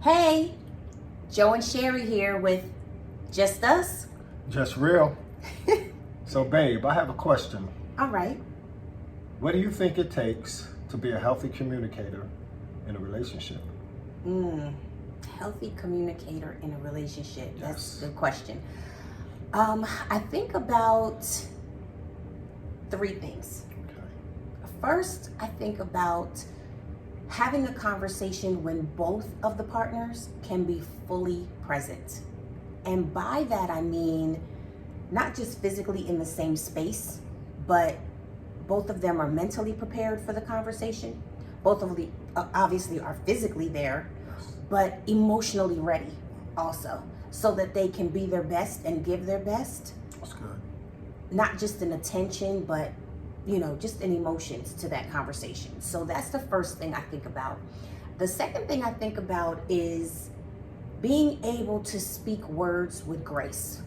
Hey, Joe and Sherri here with Just Us. Just real. So, babe, I have a question. All right. What do you think it takes to be a healthy communicator in a relationship? Healthy communicator in a relationship. That's Yes. a good question. I think about three things. Okay. First, I think about having a conversation when both of the partners can be fully present. And by that, I mean not just physically in the same space, but both of them are mentally prepared for the conversation. Both of the obviously are physically there, Yes. but emotionally ready also, so that they can be their best and give their best, That's good. not just in attention, but just in emotions to that conversation. So that's the first thing I think about. The second thing I think about is being able to speak words with grace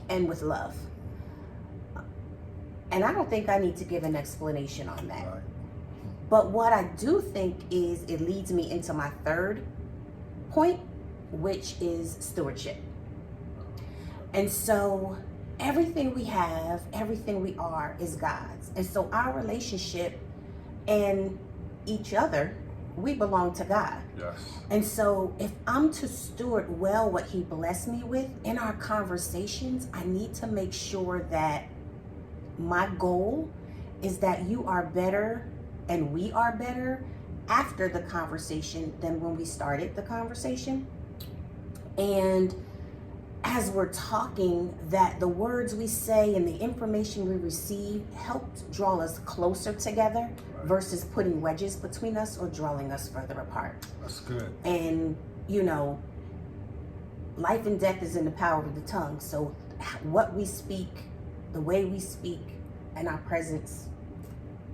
and with love. And I don't think I need to give an explanation on that. Right. But what I do think is it leads me into my third point, which is stewardship. And so everything we have, everything we are is God's. And so our relationship and each other, we belong to God. Yes. And so if I'm to steward well what he blessed me with in our conversations, I need to make sure that my goal is that you are better and we are better after the conversation than when we started the conversation. And as we're talking, that the words we say and the information we receive helped draw us closer together versus putting wedges between us or drawing us further apart. That's good. And life and death is in the power of the tongue. So what we speak, the way we speak, and our presence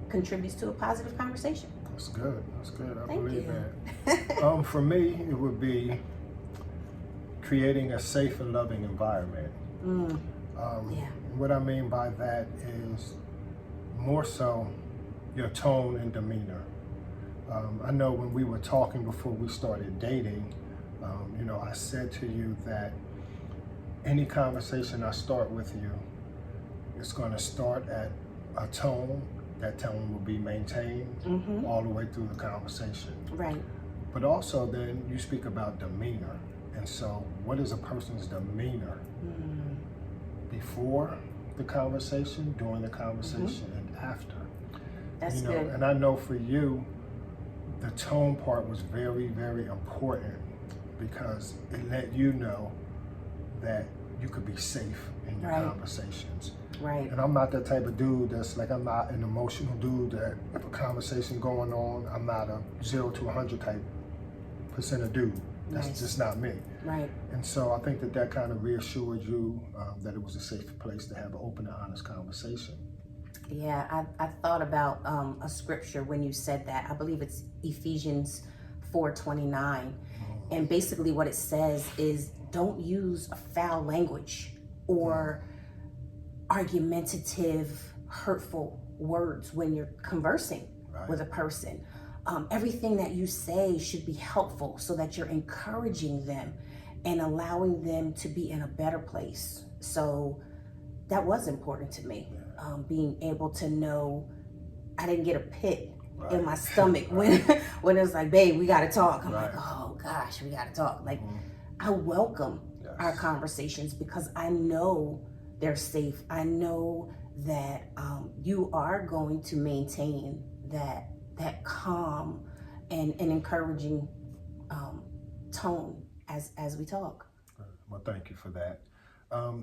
contributes to a positive conversation. That's good. That's good. I Thank believe you. that. For me, it would be creating a safe and loving environment. Yeah. What I mean by that is more so your tone and demeanor. I know when we were talking before we started dating, I said to you that any conversation I start with you, it's going to start at a tone. That tone will be maintained all the way through the conversation. Right. But also then you speak about demeanor. And so what is a person's demeanor before the conversation, during the conversation, and after? That's good. And I know for you, the tone part was very, very important because it let you know that you could be safe in your conversations. Right. And I'm not that type of dude that's like, I'm not an emotional dude that if a conversation going on, I'm not a 0 to 100 type % of dude. That's just not me. Right. And so I think that kind of reassured you that it was a safe place to have an open and honest conversation. Yeah, I thought about a scripture when you said that. I believe it's Ephesians 4:29. And basically what it says is don't use foul language or argumentative, hurtful words when you're conversing with a person. Everything that you say should be helpful so that you're encouraging them and allowing them to be in a better place. So that was important to me. Being able to know I didn't get a pit in my stomach when it was like, babe, we got to talk. I'm like, oh gosh, we got to talk. Like, I welcome our conversations because I know they're safe. I know that you are going to maintain that calm and encouraging tone as we talk. Well, thank you for that.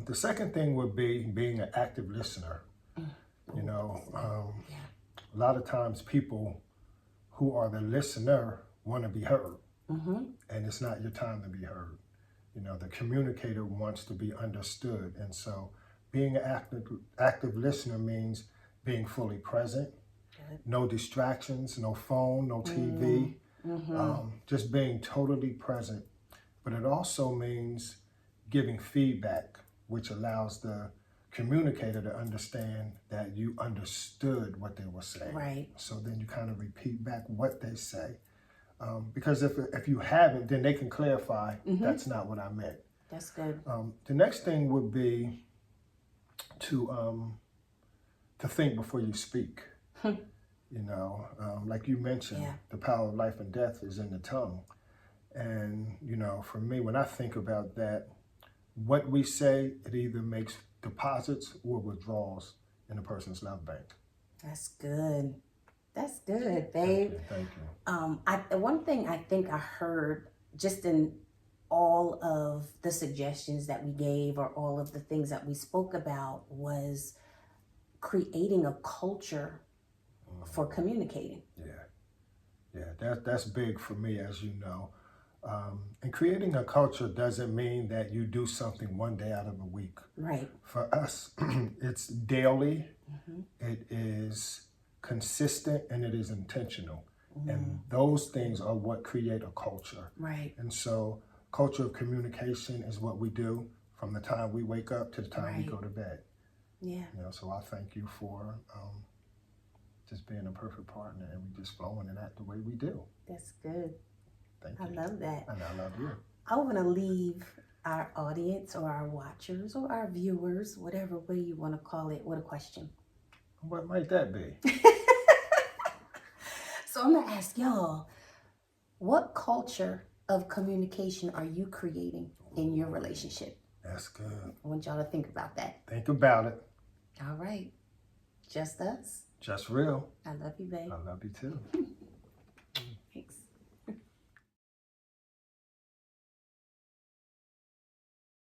The second thing would be being an active listener. A lot of times people who are the listener want to be heard, and it's not your time to be heard. The communicator wants to be understood, and so being an active listener means being fully present, no distractions, no phone, no TV, just being totally present. But it also means giving feedback, which allows the communicator to understand that you understood what they were saying. Right. So then you kind of repeat back what they say. Because if you haven't, then they can clarify that's not what I meant. That's good. The next thing would be to think before you speak. You know, like you mentioned, the power of life and death is in the tongue. And, you know, for me, when I think about that, what we say, it either makes deposits or withdrawals in a person's love bank. That's good. That's good, babe. Thank you. One thing I think I heard just in all of the suggestions that we gave or all of the things that we spoke about was creating a culture for communicating. Yeah, that's big for me, as you know. And creating a culture doesn't mean that you do something one day out of a week. Right. For us, it's daily, it is consistent, and it is intentional. And those things are what create a culture. Right. And so culture of communication is what we do from the time we wake up to the time we go to bed. Yeah. You know, so I thank you for just being a perfect partner, and we just flowing in that the way we do. That's good. Thank you. I love that. And I love you. I want to leave our audience or our watchers or our viewers, whatever way you want to call it, with a question. What might that be? So I'm going to ask y'all, what culture of communication are you creating in your relationship? That's good. I want y'all to think about that. Think about it. All right. Just us. Just real. I love you, babe. I love you too.